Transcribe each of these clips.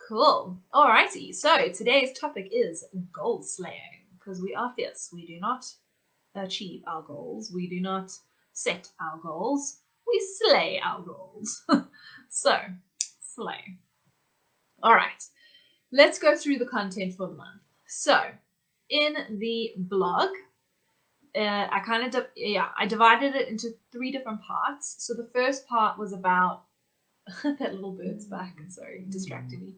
Cool. Alrighty. So today's topic is goal slaying because we are fierce. We do not achieve our goals. We do not set our goals. We slay our goals. So, slay. All right. Let's go through the content for the month. So, in the blog, I divided it into 3 different parts. So the first part was about that little bird's back. Sorry, distracted me.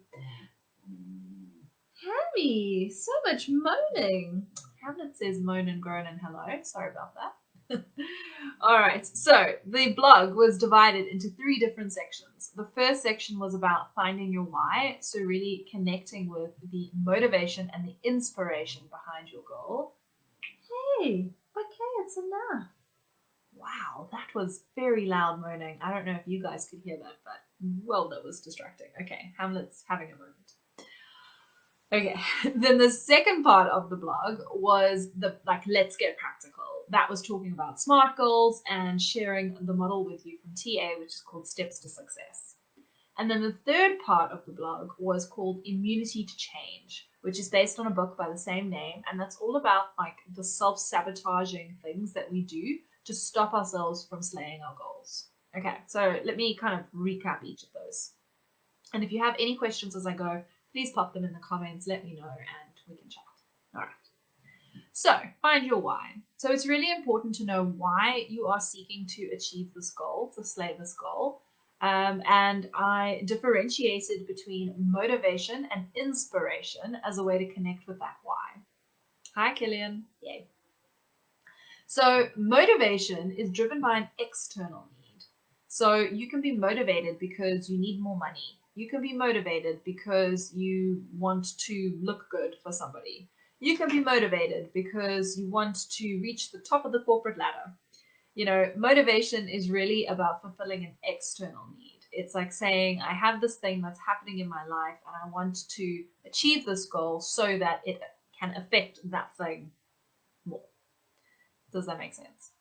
Harry, so much moaning. Hamlet says moan and groan and hello. Sorry about that. All right, so the blog was divided into 3 different sections. The first section was about finding your why, so really connecting with the motivation and the inspiration behind your goal. Hey, okay, it's enough. Wow, that was very loud moaning. I don't know if you guys could hear that, but well, that was distracting. Okay, Hamlet's having a moment. Okay, then the second part of the blog was let's get practical. That was talking about SMART goals and sharing the model with you from TA, which is called Steps to Success. And then the third part of the blog was called Immunity to Change, which is based on a book by the same name. And that's all about the self-sabotaging things that we do to stop ourselves from slaying our goals. Okay, so let me kind of recap each of those. And if you have any questions as I go, please pop them in the comments, let me know, and we can chat. All right. So, find your why. So, it's really important to know why you are seeking to achieve this goal, to slay this goal. And I differentiated between motivation and inspiration as a way to connect with that why. Hi, Killian. Yay. So, motivation is driven by an external need. So, you can be motivated because you need more money. You can be motivated because you want to look good for somebody. You can be motivated because you want to reach the top of the corporate ladder. You know, motivation is really about fulfilling an external need. It's like saying, I have this thing that's happening in my life and I want to achieve this goal so that it can affect that thing more. Does that make sense?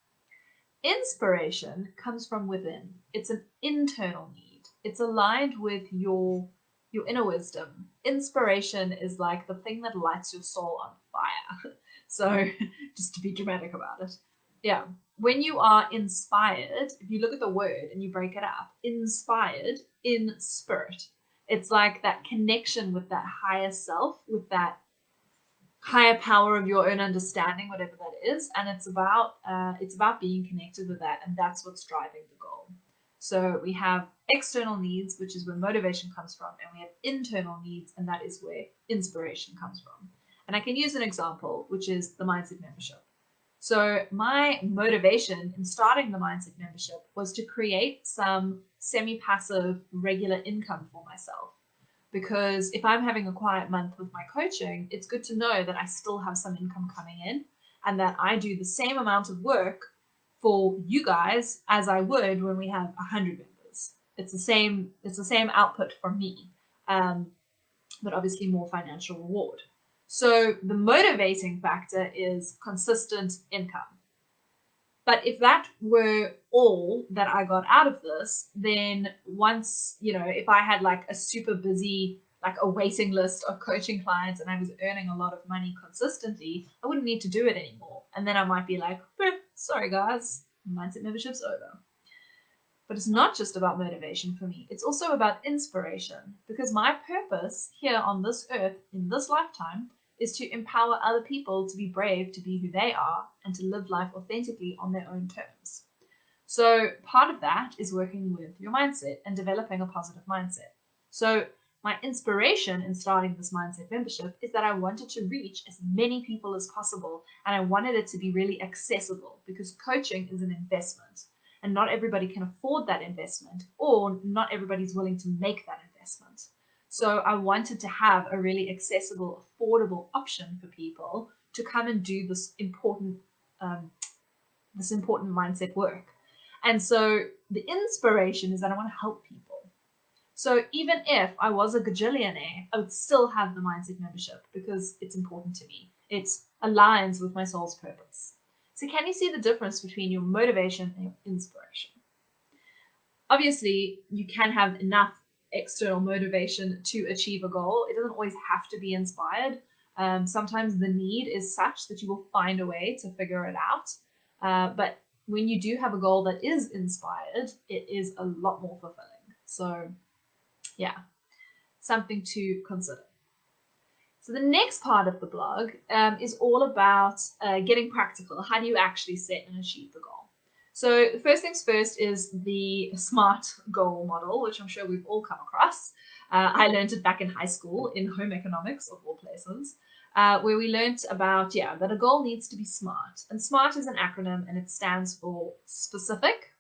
Inspiration comes from within. It's an internal need. It's aligned with your inner wisdom. Inspiration is like the thing that lights your soul on fire. So just to be dramatic about it. Yeah. When you are inspired, if you look at the word and you break it up, inspired, in spirit, it's like that connection with that higher self, with that higher power of your own understanding, whatever that is, and it's about being connected with that, and that's what's driving the goal. So we have external needs, which is where motivation comes from, and we have internal needs, and that is where inspiration comes from. And I can use an example, which is the Mindset membership. So my motivation in starting the Mindset membership was to create some semi-passive regular income for myself. Because if I'm having a quiet month with my coaching, it's good to know that I still have some income coming in and that I do the same amount of work for you guys as I would when we have 100 members. It's the same output from me, but obviously more financial reward. So the motivating factor is consistent income. But if that were all that I got out of this, then once, if I had a super busy, a waiting list of coaching clients and I was earning a lot of money consistently, I wouldn't need to do it anymore. And then I might be like, sorry guys, Mindset membership's over. But it's not just about motivation for me. It's also about inspiration, because my purpose here on this earth in this lifetime is to empower other people to be brave, to be who they are, and to live life authentically on their own terms. So part of that is working with your mindset and developing a positive mindset. So my inspiration in starting this Mindset membership is that I wanted to reach as many people as possible, and I wanted it to be really accessible, because coaching is an investment, and not everybody can afford that investment, or not everybody's willing to make that investment. So I wanted to have a really accessible, affordable option for people to come and do this important mindset work. And so the inspiration is that I want to help people. So even if I was a gajillionaire, I would still have the Mindset membership because it's important to me. It aligns with my soul's purpose. So can you see the difference between your motivation and your inspiration? Obviously, you can have enough external motivation to achieve a goal. It doesn't always have to be inspired. Sometimes the need is such that you will find a way to figure it out. But when you do have a goal that is inspired, it is a lot more fulfilling. So yeah, something to consider. So the next part of the blog is all about getting practical. How do you actually set and achieve the goal? So the first things first is the SMART goal model, which I'm sure we've all come across. I learned it back in high school in home economics, of all places, where we learned about, that a goal needs to be SMART. And SMART is an acronym and it stands for specific.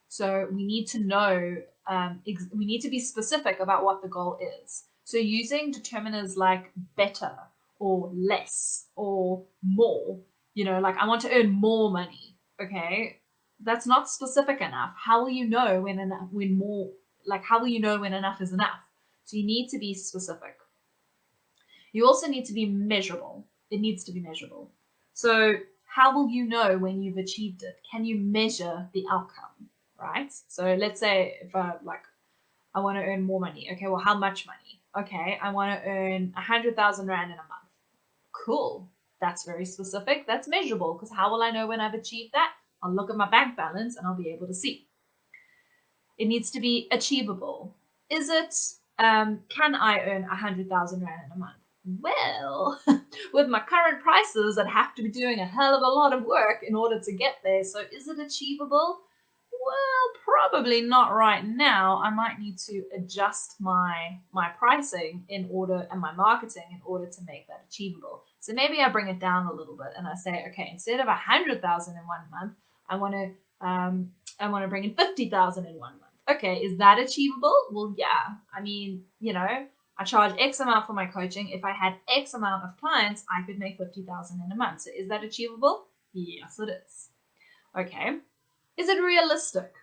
So we need to know, we need to be specific about what the goal is. So using determiners like better or less or more, like I want to earn more money. Okay, that's not specific enough. How will you know how will you know when enough is enough? So you need to be specific. You also need to be measurable. It needs to be measurable. So how will you know when you've achieved it? Can you measure the outcome, right? So let's say if I want to earn more money. Okay, well, how much money? Okay, I want to earn 100,000 Rand in a month. Cool. That's very specific. That's measurable, because how will I know when I've achieved that? I'll look at my bank balance and I'll be able to see. It needs to be achievable. Is it, can I earn 100,000 Rand in a month? Well, with my current prices, I'd have to be doing a hell of a lot of work in order to get there. So is it achievable? Well, probably not right now. I might need to adjust my pricing and my marketing in order to make that achievable. So maybe I bring it down a little bit and I say, okay, instead of 100,000 in 1 month, I want to bring in 50,000 in 1 month. Okay, is that achievable? Well, yeah. I mean, I charge X amount for my coaching. If I had X amount of clients, I could make 50,000 in a month. So is that achievable? Yes, it is. Okay. Is it realistic?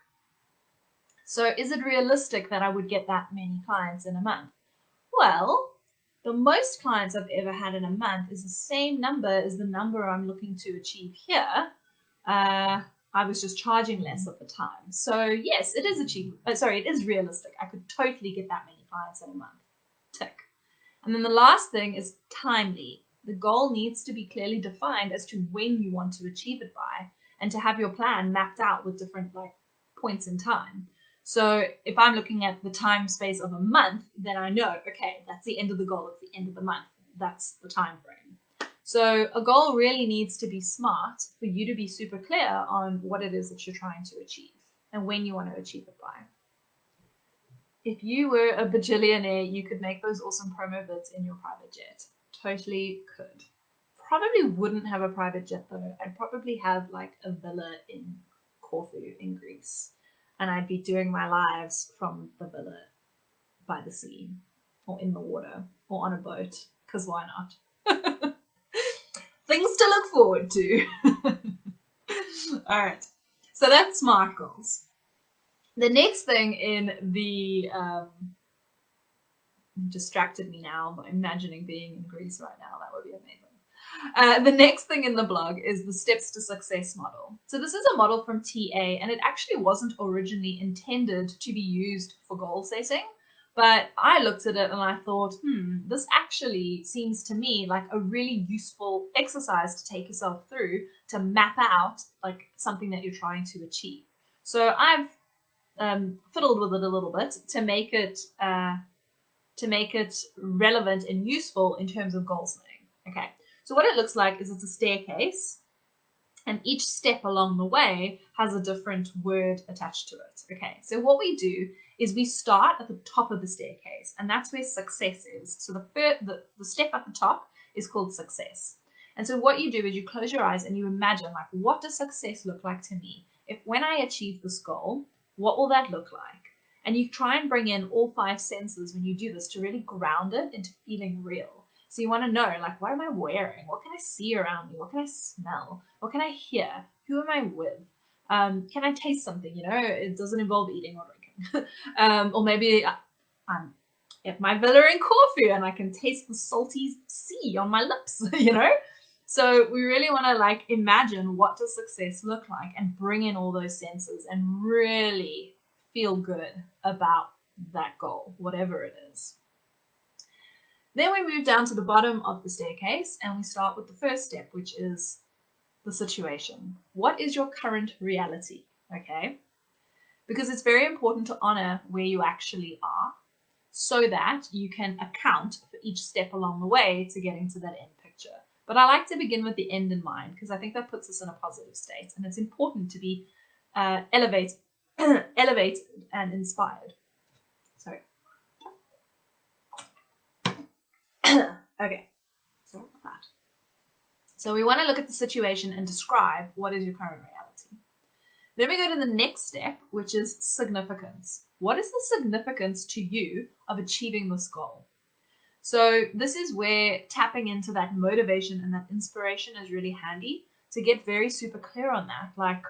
So is it realistic that I would get that many clients in a month? Well, the most clients I've ever had in a month is the same number as the number I'm looking to achieve here. I was just charging less at the time. So yes, it is achievable. It is realistic. I could totally get that many clients in a month. Tick. And then the last thing is timely. The goal needs to be clearly defined as to when you want to achieve it by, and to have your plan mapped out with different points in time. So if I'm looking at the time space of a month, then I know, okay, that's the end of the goal. It's the end of the month. That's the time frame. So a goal really needs to be SMART for you to be super clear on what it is that you're trying to achieve and when you want to achieve it by. If you were a bajillionaire, you could make those awesome promo vids in your private jet. Totally could. Probably wouldn't have a private jet though. I'd probably have a villa in Corfu in Greece, and I'd be doing my lives from the villa by the sea or in the water or on a boat, because why not? Things to look forward to. All right, so that's SMART goals. The next thing in the distracted me now by imagining being in Greece right now. That would be amazing. The next thing in the blog is the steps to success model. So this is a model from TA, and it actually wasn't originally intended to be used for goal setting, but I looked at it and I thought, this actually seems to me like a really useful exercise to take yourself through to map out something that you're trying to achieve. So I've fiddled with it a little bit to make it relevant and useful in terms of goal setting. Okay, so what it looks like is it's a staircase, and each step along the way has a different word attached to it. Okay, so what we do is we start at the top of the staircase, and that's where success is. So the step at the top is called success. And so what you do is you close your eyes and you imagine, what does success look like to me? When I achieve this goal, what will that look like? And you try and bring in all 5 senses when you do this to really ground it into feeling real. So you want to know, what am I wearing? What can I see around me? What can I smell? What can I hear? Who am I with? Can I taste something? It doesn't involve eating or drinking. Or maybe I'm at my villa in Corfu and I can taste the salty sea on my lips, So we really want to imagine what does success look like and bring in all those senses and really feel good about that goal, whatever it is. Then we move down to the bottom of the staircase and we start with the first step, which is the situation. What is your current reality? Okay? Because it's very important to honor where you actually are so that you can account for each step along the way to getting to that end picture. But I like to begin with the end in mind because I think that puts us in a positive state, and it's important to be elevated and inspired. Sorry. Okay, sorry about that. So we want to look at the situation and describe what is your current reality. Then we go to the next step, which is significance. What is the significance to you of achieving this goal? So this is where tapping into that motivation and that inspiration is really handy to get very super clear on that. Like,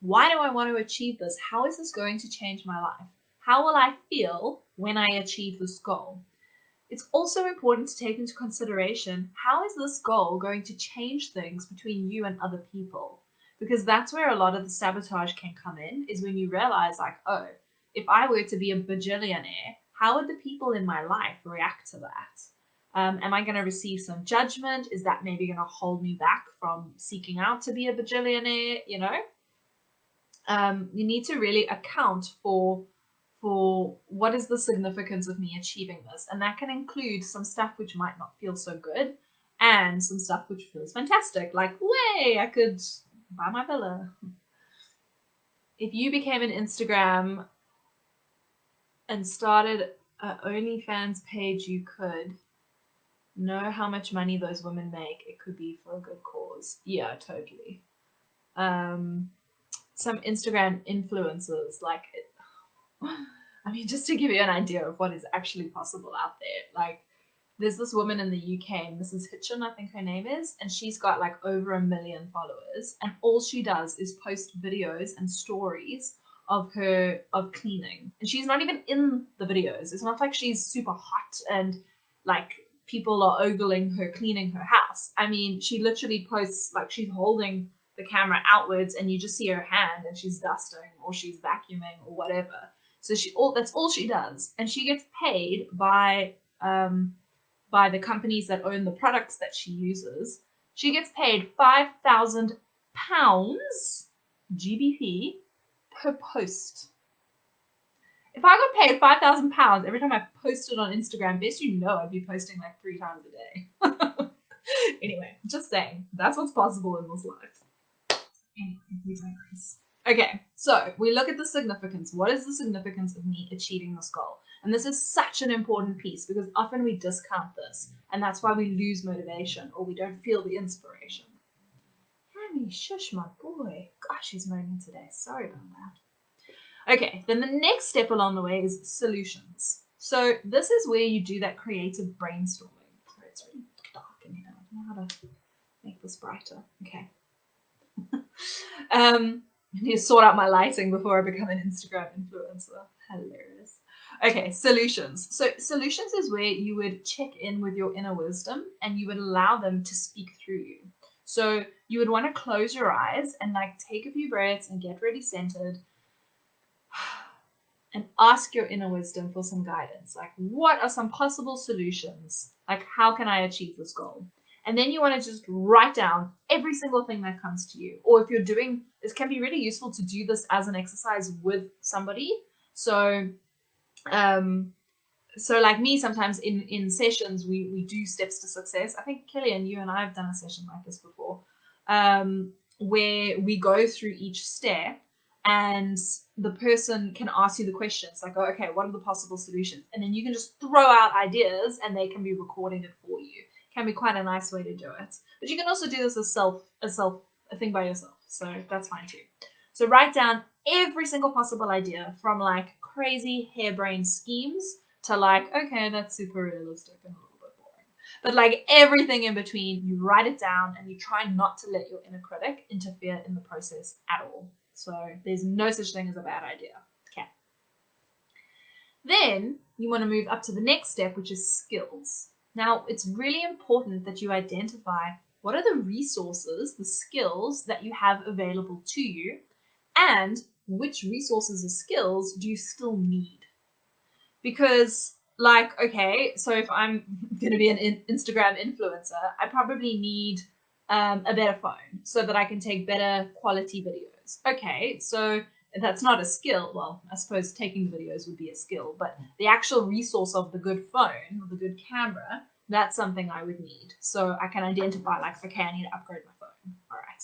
why do I want to achieve this? How is this going to change my life? How will I feel when I achieve this goal? It's also important to take into consideration, how is this goal going to change things between you and other people? Because that's where a lot of the sabotage can come in, is when you realize like, oh, if I were to be a bajillionaire, how would the people in my life react to that? Am I going to receive some judgment? Is that maybe going to hold me back from seeking out to be a bajillionaire? You know, you need to really account for what is the significance of me achieving this, and that can include some stuff which might not feel so good and some stuff which feels fantastic, like, way, I could buy my villa. If you became an Instagram and started an OnlyFans page, you could know how much money those women make. It could be for a good cause. Yeah, totally. Some Instagram influencers, like, I mean, just to give you an idea of what is actually possible out there, like, there's this woman in the UK, Mrs. Hitchin, I think her name is, and she's got like over 1 million followers, and all she does is post videos and stories of cleaning, and she's not even in the videos. It's not like she's super hot and like people are ogling her cleaning her house. I mean, she literally posts like she's holding the camera outwards and you just see her hand and she's dusting or she's vacuuming or whatever. So that's all she does, and she gets paid by the companies that own the products that she uses. She gets paid £5,000 GBP per post. If I got paid £5,000 every time I posted on Instagram, best you know I'd be posting like 3 times a day. Anyway, just saying, that's what's possible in this life. Anyway, we digress. Okay, so we look at the significance. What is the significance of me achieving this goal? And this is such an important piece because often we discount this, and that's why we lose motivation or we don't feel the inspiration. Hammy, shush my boy. Gosh, he's moaning today. Sorry about that. Okay, then the next step along the way is solutions. So this is where you do that creative brainstorming. Sorry, it's really dark in here. I don't know how to make this brighter. Okay. I need to sort out my lighting before I become an Instagram influencer. Hilarious. Okay, solutions. So solutions is where you would check in with your inner wisdom and you would allow them to speak through you. So you would want to close your eyes and like take a few breaths and get really centered and ask your inner wisdom for some guidance. Like, what are some possible solutions? Like, how can I achieve this goal? And then you want to just write down every single thing that comes to you. Or if you're doing, this can be really useful to do this as an exercise with somebody. So, like me, sometimes in sessions, we do steps to success. I think Killian, you and I have done a session like this before, where we go through each step and the person can ask you the questions like, oh, okay, what are the possible solutions? And then you can just throw out ideas and they can be recording it for you. Can be quite a nice way to do it. But you can also do this as a thing by yourself. So that's fine too. So write down every single possible idea, from like crazy harebrained schemes to like, okay, that's super realistic and a little bit boring. But like everything in between, you write it down and you try not to let your inner critic interfere in the process at all. So there's no such thing as a bad idea. Okay. Then you want to move up to the next step, which is skills. Now, it's really important that you identify what are the resources, the skills that you have available to you, and which resources or skills do you still need. Because, like, okay, so if I'm going to be an Instagram influencer, I probably need a better phone so that I can take better quality videos. Okay, so that's not a skill. Well, I suppose taking the videos would be a skill, but the actual resource of the good phone, or the good camera, that's something I would need. So I can identify, like, okay, I need to upgrade my phone. All right,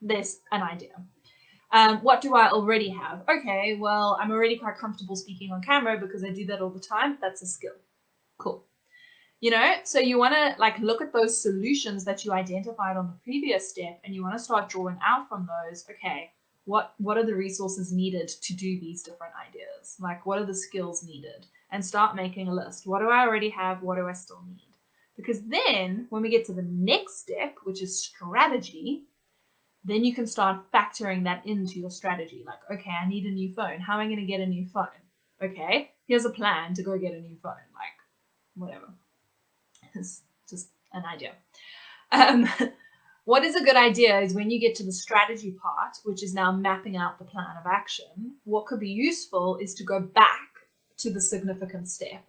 there's an idea. What do I already have? Okay, well, I'm already quite comfortable speaking on camera because I do that all the time. That's a skill. Cool. You know, so you want to like look at those solutions that you identified on the previous step, and you want to start drawing out from those. Okay, what are the resources needed to do these different ideas? Like, what are the skills needed? And start making a list. What do I already have? What do I still need? Because then when we get to the next step, which is strategy, then you can start factoring that into your strategy. Like, okay, I need a new phone. How am I going to get a new phone? Okay, here's a plan to go get a new phone. Like, whatever. It's just an idea. What is a good idea is when you get to the strategy part, which is now mapping out the plan of action, what could be useful is to go back to the significant step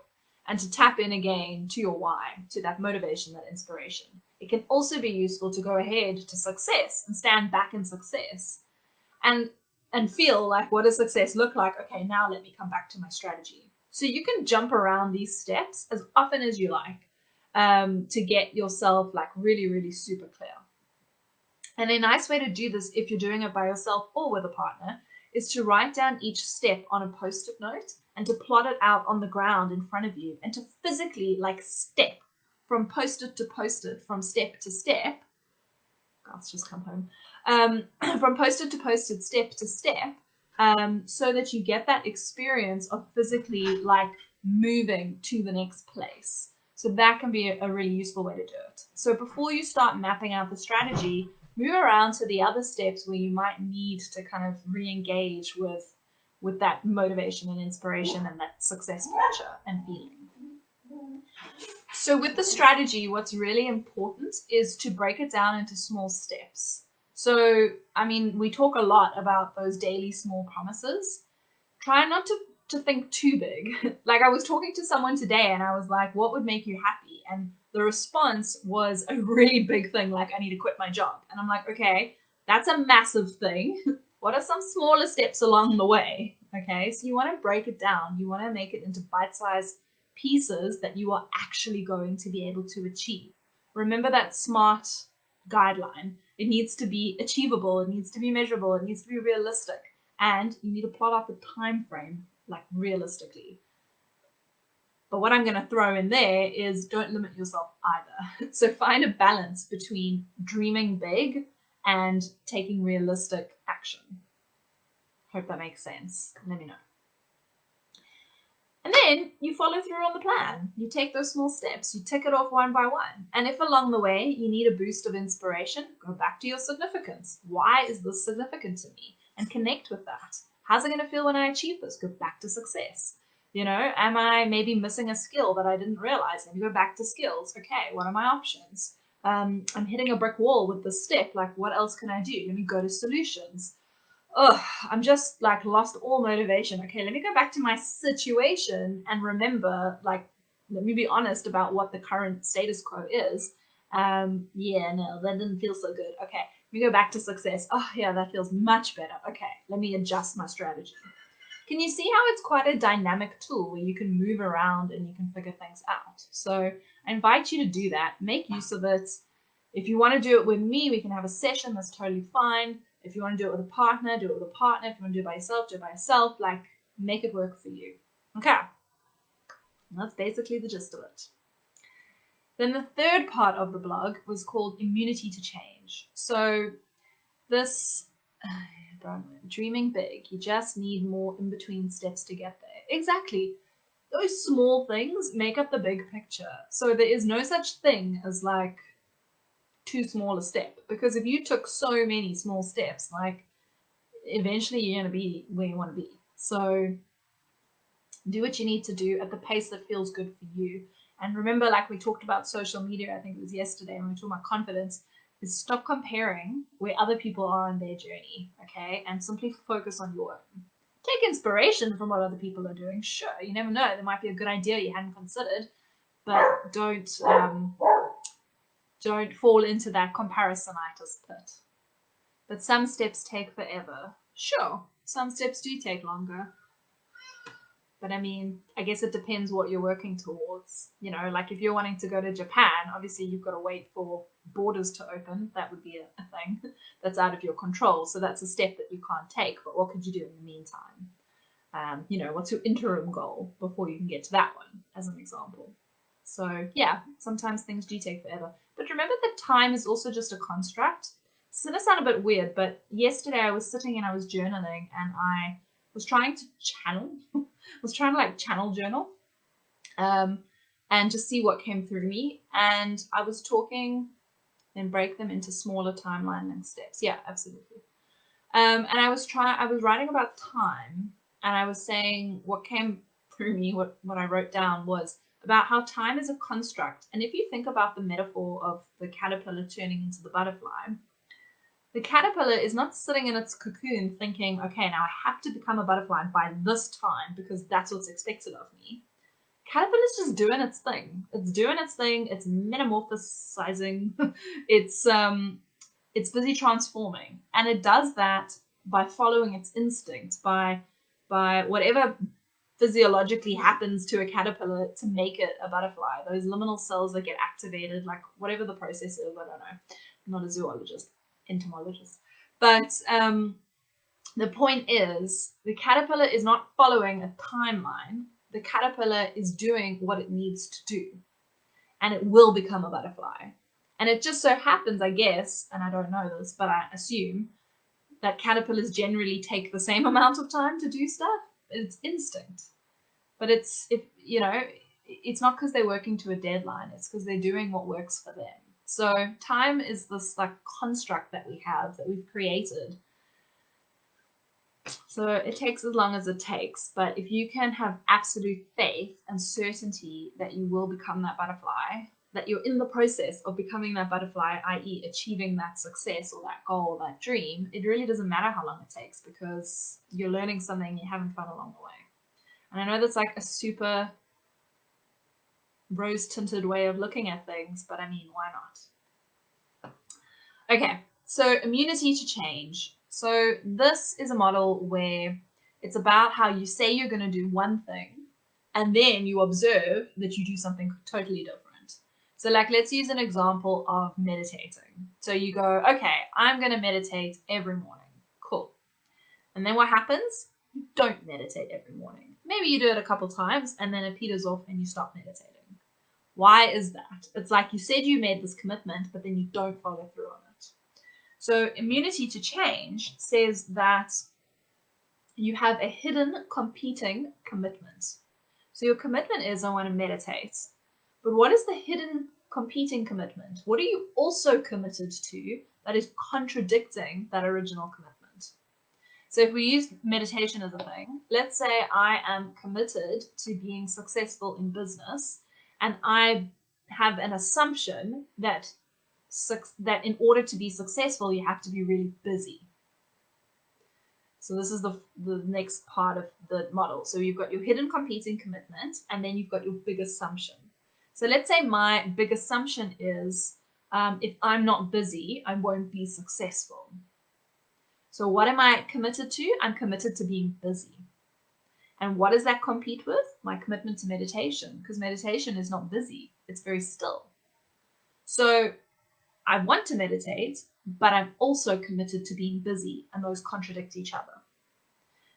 and to tap in again to your why, to that motivation, that inspiration. It can also be useful to go ahead to success and stand back in success and feel like, what does success look like? Okay, now let me come back to my strategy. So you can jump around these steps as often as you like to get yourself like really, really super clear. And a nice way to do this, if you're doing it by yourself or with a partner, is to write down each step on a post-it note and to plot it out on the ground in front of you and to physically like step from post-it to post-it, from step to step. God's just come home. From post-it to post-it, step to step, so that you get that experience of physically like moving to the next place. So that can be a really useful way to do it. So before you start mapping out the strategy, move around to the other steps where you might need to kind of re-engage with that motivation and inspiration and that success picture and feeling. So with the strategy, what's really important is to break it down into small steps. So, I mean, we talk a lot about those daily small promises. Try not to think too big. Like, I was talking to someone today and I was like, what would make you happy? And the response was a really big thing, like, I need to quit my job. And I'm like, okay, that's a massive thing. What are some smaller steps along the way? Okay, so you want to break it down. You want to make it into bite-sized pieces that you are actually going to be able to achieve. Remember that SMART guideline. It needs to be achievable, it needs to be measurable, it needs to be realistic, and you need to plot out the time frame like realistically. But what I'm going to throw in there is don't limit yourself either. So find a balance between dreaming big and taking realistic action. Hope that makes sense. Let me know. And then you follow through on the plan. You take those small steps, you tick it off one by one. And if along the way you need a boost of inspiration, go back to your significance. Why is this significant to me? And connect with that. How's it going to feel when I achieve this? Go back to success. You know, am I maybe missing a skill that I didn't realize? Maybe go back to skills. Okay, what are my options? I'm hitting a brick wall with this step. Like, what else can I do? Let me go to solutions. Oh, I'm just like lost all motivation. Okay, let me go back to my situation and remember, like, let me be honest about what the current status quo is. Yeah, no, that didn't feel so good. Okay, let me go back to success. Oh, yeah, that feels much better. Okay, let me adjust my strategy. Can you see how it's quite a dynamic tool where you can move around and you can figure things out? So I invite you to do that. Make use of it. If you want to do it with me, we can have a session. That's totally fine. If you want to do it with a partner, do it with a partner. If you want to do it by yourself, do it by yourself. Like, make it work for you. Okay. That's basically the gist of it. Then the third part of the blog was called Immunity to Change. So this, dreaming big, you just need more in between steps to get there. Exactly. Those small things make up the big picture. So there is no such thing as like too small a step, because if you took so many small steps, like eventually you're going to be where you want to be. So do what you need to do at the pace that feels good for you. And remember, like we talked about social media, I think it was yesterday when we talked about confidence, is stop comparing where other people are on their journey, okay? And simply focus on your own. Take inspiration from what other people are doing. Sure, you never know. There might be a good idea you hadn't considered, but don't fall into that comparisonitis pit. But some steps take forever. Sure, some steps do take longer. But I mean, I guess it depends what you're working towards. You know, like if you're wanting to go to Japan, obviously you've got to wait for borders to open. That would be a thing that's out of your control. So that's a step that you can't take. But what could you do in the meantime? You know, what's your interim goal before you can get to that one, as an example? So yeah, sometimes things do take forever. But remember that time is also just a construct. It's going to sound a bit weird, but yesterday I was sitting and I was journaling and I was trying to channel journal and just see what came through me. And I was talking and break them into smaller timeline and steps. Yeah, absolutely. And I was writing about time, and I was saying what came through me, what I wrote down was about how time is a construct. And if you think about the metaphor of the caterpillar turning into the butterfly, the caterpillar is not sitting in its cocoon thinking, okay, now I have to become a butterfly by this time because that's what's expected of me. Caterpillar's just doing its thing. It's doing its thing. It's metamorphosizing. It's busy transforming, and it does that by following its instinct, by whatever physiologically happens to a caterpillar to make it a butterfly. Those liminal cells that get activated, like whatever the process is, I don't know. I'm not a zoologist, entomologist. But the point is, the caterpillar is not following a timeline. The caterpillar is doing what it needs to do, and it will become a butterfly. And it just so happens, I guess, and I don't know this, but I assume that caterpillars generally take the same amount of time to do stuff. It's instinct. But it's not because they're working to a deadline. It's because they're doing what works for them. So time is this like construct that we have, that we've created. So it takes as long as it takes. But if you can have absolute faith and certainty that you will become that butterfly, that you're in the process of becoming that butterfly, i.e. achieving that success or that goal or that dream, it really doesn't matter how long it takes because you're learning something you haven't fun along the way. And I know that's like a super rose-tinted way of looking at things, but I mean, why not? Okay, so immunity to change. So this is a model where it's about how you say you're going to do one thing and then you observe that you do something totally different. So like, let's use an example of meditating. So you go, okay, I'm going to meditate every morning. Cool. And then what happens? You don't meditate every morning. Maybe you do it a couple times and then it peters off and you stop meditating. Why is that? It's like you said you made this commitment, but then you don't follow through on it. So immunity to change says that you have a hidden competing commitment. So your commitment is, I want to meditate. But what is the hidden competing commitment? What are you also committed to that is contradicting that original commitment? So if we use meditation as a thing, let's say I am committed to being successful in business, and I have an assumption that in order to be successful, you have to be really busy. So this is the next part of the model. So you've got your hidden competing commitment, and then you've got your big assumption. So let's say my big assumption is, if I'm not busy, I won't be successful. So what am I committed to? I'm committed to being busy. And what does that compete with? My commitment to meditation, because meditation is not busy. It's very still. So I want to meditate, but I'm also committed to being busy, and those contradict each other.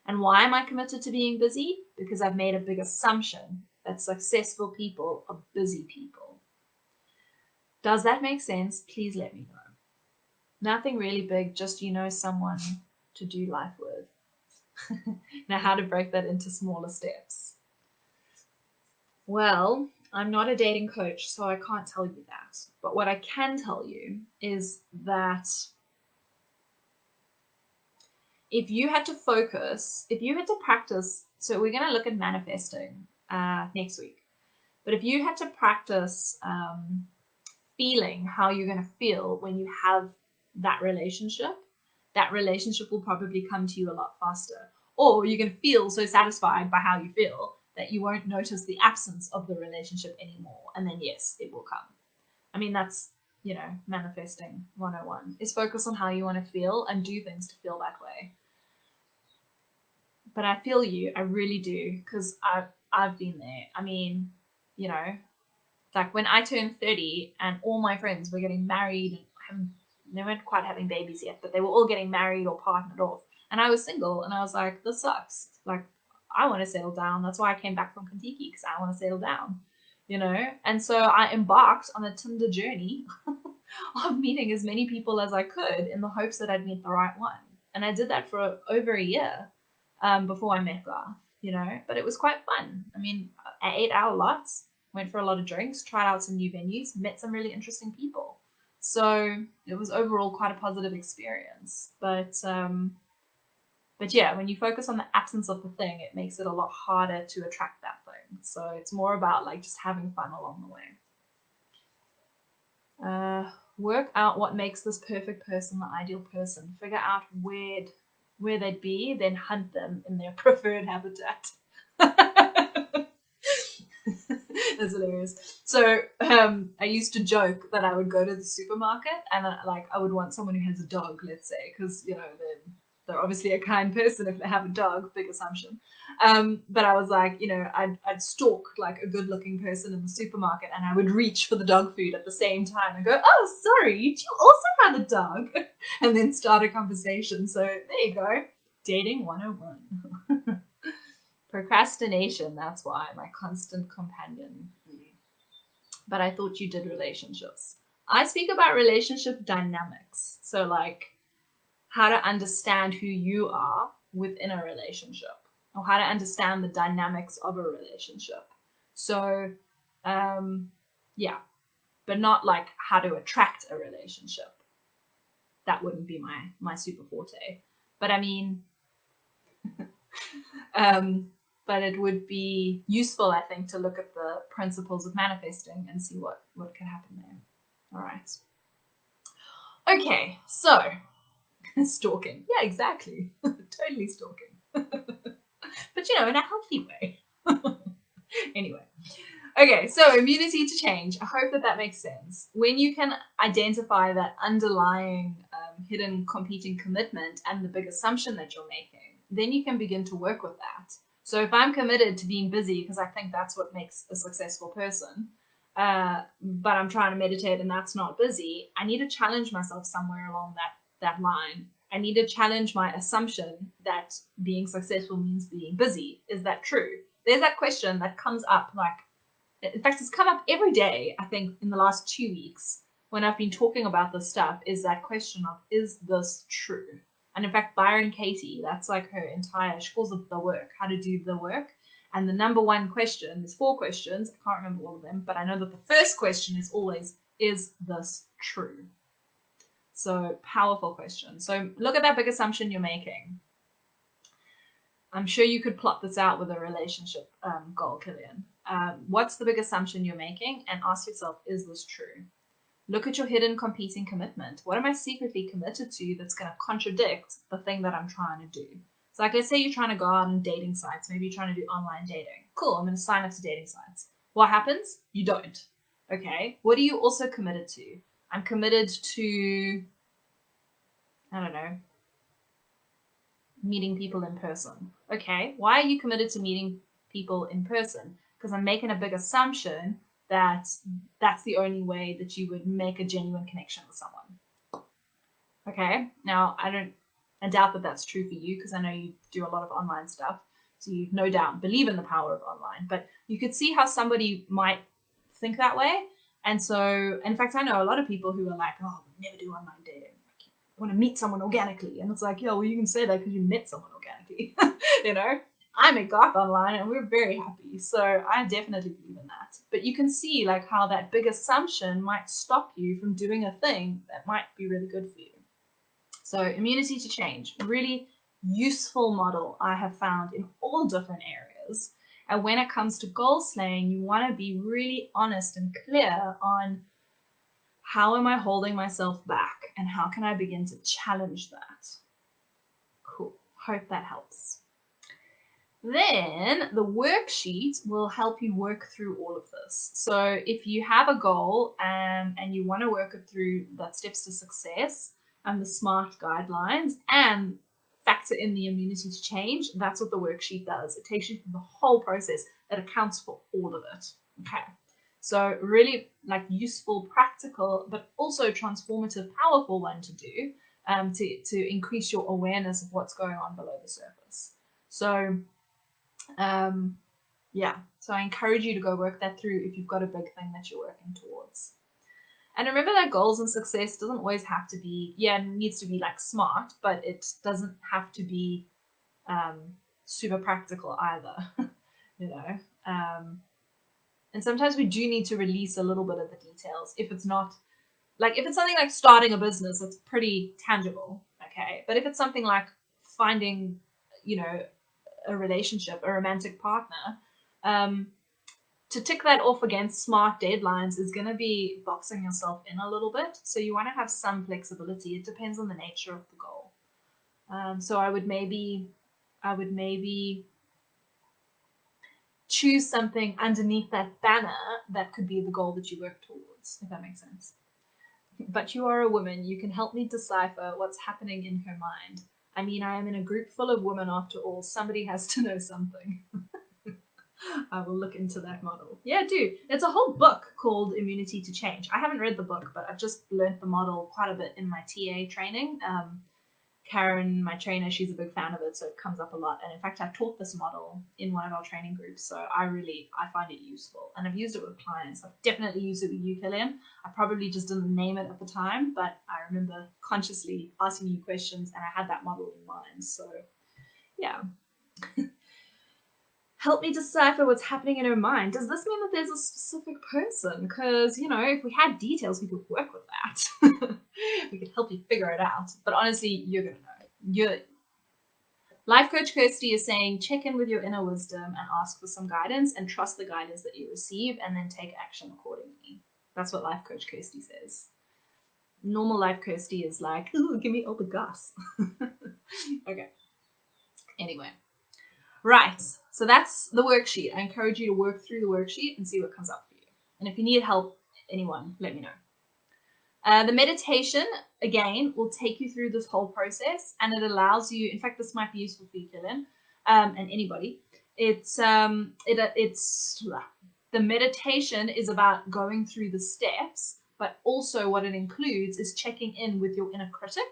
And why am I committed to being busy? Because I've made a big assumption that successful people are busy people. Does that make sense? Please let me know. Nothing really big, just someone to do life with. Now, how to break that into smaller steps. Well, I'm not a dating coach, so I can't tell you that. But what I can tell you is that if you had to focus, if you had to practice, so we're going to look at manifesting next week. But if you had to practice feeling how you're going to feel when you have that relationship will probably come to you a lot faster. Or you can feel so satisfied by how you feel that you won't notice the absence of the relationship anymore. And then, yes, it will come. I mean, that's, manifesting 101 is focus on how you want to feel and do things to feel that way. But I feel you. I really do. Because I've been there. I mean, like when I turned 30 and all my friends were getting married and they weren't quite having babies yet, but they were all getting married or partnered off. And I was single and I was like, this sucks. Like, I want to settle down. That's why I came back from Kentucky, because I want to settle down, And so I embarked on a Tinder journey of meeting as many people as I could in the hopes that I'd meet the right one. And I did that for over a year before I met Garth, But it was quite fun. I mean, I ate out a lot, went for a lot of drinks, tried out some new venues, met some really interesting people. So it was overall quite a positive experience. But yeah, when you focus on the absence of the thing, it makes it a lot harder to attract that thing. So it's more about like just having fun along the way. Work out what makes this perfect person the ideal person. Figure out where they'd be, then hunt them in their preferred habitat. That's hilarious. So I used to joke that I would go to the supermarket and I would want someone who has a dog, let's say, because they're obviously a kind person if they have a dog. Big assumption. But I was like, I'd stalk like a good-looking person in the supermarket, and I would reach for the dog food at the same time and go, "Oh, sorry, do you also have a dog?" And then start a conversation. So there you go, dating 101. Procrastination, that's why, my constant companion. But I thought you did relationships. I speak about relationship dynamics. So like how to understand who you are within a relationship, or how to understand the dynamics of a relationship. So yeah, but not like how to attract a relationship. That wouldn't be my super forte. But I mean, but it would be useful, I think, to look at the principles of manifesting and see what can happen there. All right. Okay, so stalking. Yeah, exactly. Totally stalking. But in a healthy way. Anyway. Okay, so immunity to change. I hope that makes sense. When you can identify that underlying hidden competing commitment and the big assumption that you're making, then you can begin to work with that. So if I'm committed to being busy because I think that's what makes a successful person, but I'm trying to meditate and that's not busy, I need to challenge myself somewhere along that line. I need to challenge my assumption that being successful means being busy. Is that true? There's that question that comes up, in fact, it's come up every day, I think, in the last 2 weeks when I've been talking about this stuff, is that question of, is this true? And in fact, Byron Katie, that's like her entire, she calls it the work, how to do the work. And the number one question, there's 4 questions, I can't remember all of them, but I know that the first question is always, is this true? So powerful question. So look at that big assumption you're making. I'm sure you could plot this out with a relationship goal, Killian. What's the big assumption you're making? And ask yourself, is this true? Look at your hidden competing commitment. What am I secretly committed to that's going to contradict the thing that I'm trying to do? So like, let's say you're trying to go out on dating sites. Maybe you're trying to do online dating. Cool, I'm going to sign up to dating sites. What happens? You don't. Okay, what are you also committed to? I'm committed to, I don't know, meeting people in person. Okay, why are you committed to meeting people in person? Because I'm making a big assumption that that's the only way that you would make a genuine connection with someone. Okay, now I doubt that that's true for you, because I know you do a lot of online stuff, so you no doubt believe in the power of online, but you could see how somebody might think that way. And so, in fact, I know a lot of people who are like, oh, never do online dating. I want to meet someone organically. And it's like, yeah, well, you can say that because you met someone organically. I met Garth online and we're very happy. So I definitely believe in that. But you can see like how that big assumption might stop you from doing a thing that might be really good for you. So immunity to change, really useful model I have found in all different areas. And when it comes to goal slaying, you want to be really honest and clear on, how am I holding myself back and how can I begin to challenge that? Cool. Hope that helps. Then the worksheet will help you work through all of this. So if you have a goal and you want to work it through that steps to success and the SMART guidelines and factor in the immunity to change, that's what the worksheet does. It takes you through the whole process that accounts for all of it. Okay. So really like useful, practical, but also transformative, powerful one to do to increase your awareness of what's going on below the surface. So yeah, so I encourage you to go work that through if you've got a big thing that you're working towards. And remember that goals and success doesn't always have to be, yeah, it needs to be like SMART, but it doesn't have to be super practical either, you know. And sometimes we do need to release a little bit of the details if it's not, like if it's something like starting a business, it's pretty tangible, okay? But if it's something like finding, you know, a relationship, a romantic partner, to tick that off against SMART deadlines is going to be boxing yourself in a little bit. So you want to have some flexibility. It depends on the nature of the goal. So I would maybe choose something underneath that banner that could be the goal that you work towards, if that makes sense. But you are a woman. You can help me decipher what's happening in her mind. I mean, I am in a group full of women after all. Somebody has to know something. I will look into that model. Yeah, do. It's a whole book called Immunity to Change. I haven't read the book, but I've just learned the model quite a bit in my TA training. Karen, my trainer, she's a big fan of it, so it comes up a lot. And in fact, I taught this model in one of our training groups, so I find it useful. And I've used it with clients. I've definitely used it with you, Killian. I probably just didn't name it at the time, but I remember consciously asking you questions, and I had that model in mind. So, yeah. Help me decipher what's happening in her mind. Does this mean that there's a specific person? Because, you know, if we had details, we could work with that. We could help you figure it out. But honestly, you're going to know. Life Coach Kirsty is saying, check in with your inner wisdom and ask for some guidance and trust the guidance that you receive and then take action accordingly. That's what Life Coach Kirsty says. Normal Life Kirsty is like, ooh, give me all the goss. Okay. Anyway. Right, so that's the worksheet. I encourage you to work through the worksheet and see what comes up for you. And if you need help, anyone, let me know. The meditation, again, will take you through this whole process, and it allows you, in fact, this might be useful for you, Killian, and anybody. The meditation is about going through the steps, but also what it includes is checking in with your inner critic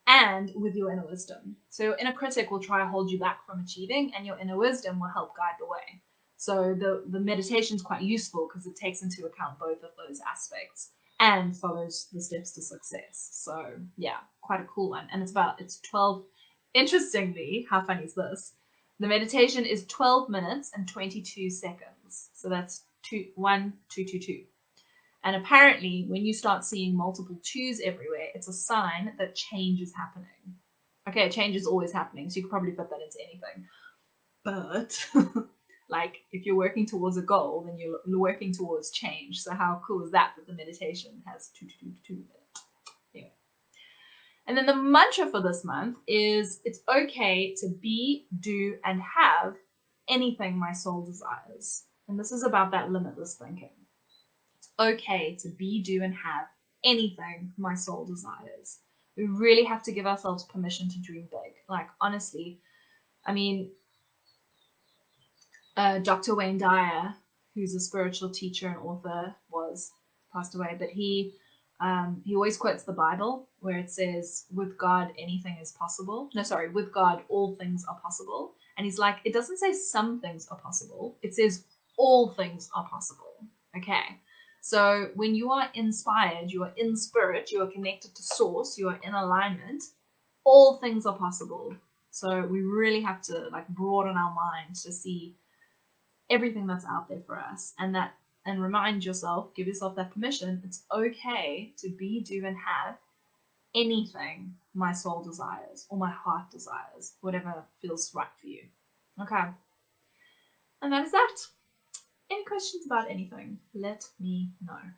and with your inner wisdom. So your inner critic will try to hold you back from achieving, and your inner wisdom will help guide the way. So the meditation is quite useful because it takes into account both of those aspects and follows the steps to success. So yeah, quite a cool one. And it's 12, interestingly, how funny is this? The meditation is 12 minutes and 22 seconds. So that's 1, 2, 2, 2. And apparently, when you start seeing multiple twos everywhere, it's a sign that change is happening. Okay, change is always happening, so you could probably fit that into anything. But, like, if you're working towards a goal, then you're working towards change. So how cool is that the meditation has 2, 2, 2, 2 in it? Anyway. And then the mantra for this month is, it's okay to be, do, and have anything my soul desires. And this is about that limitless thinking. Okay to be, do, and have anything my soul desires. We really have to give ourselves permission to dream big. Like, honestly, I mean, Dr. Wayne Dyer, who's a spiritual teacher and author, passed away, but he always quotes the Bible where it says, with God, anything is possible. No, sorry, with God, all things are possible. And he's like, it doesn't say some things are possible. It says all things are possible. Okay. So when you are inspired, you are in spirit, you are connected to source, you are in alignment, all things are possible. So we really have to like broaden our minds to see everything that's out there for us, and remind yourself, give yourself that permission. It's okay to be, do, and have anything my soul desires or my heart desires, whatever feels right for you. Okay. And that is that. Any questions about anything, let me know.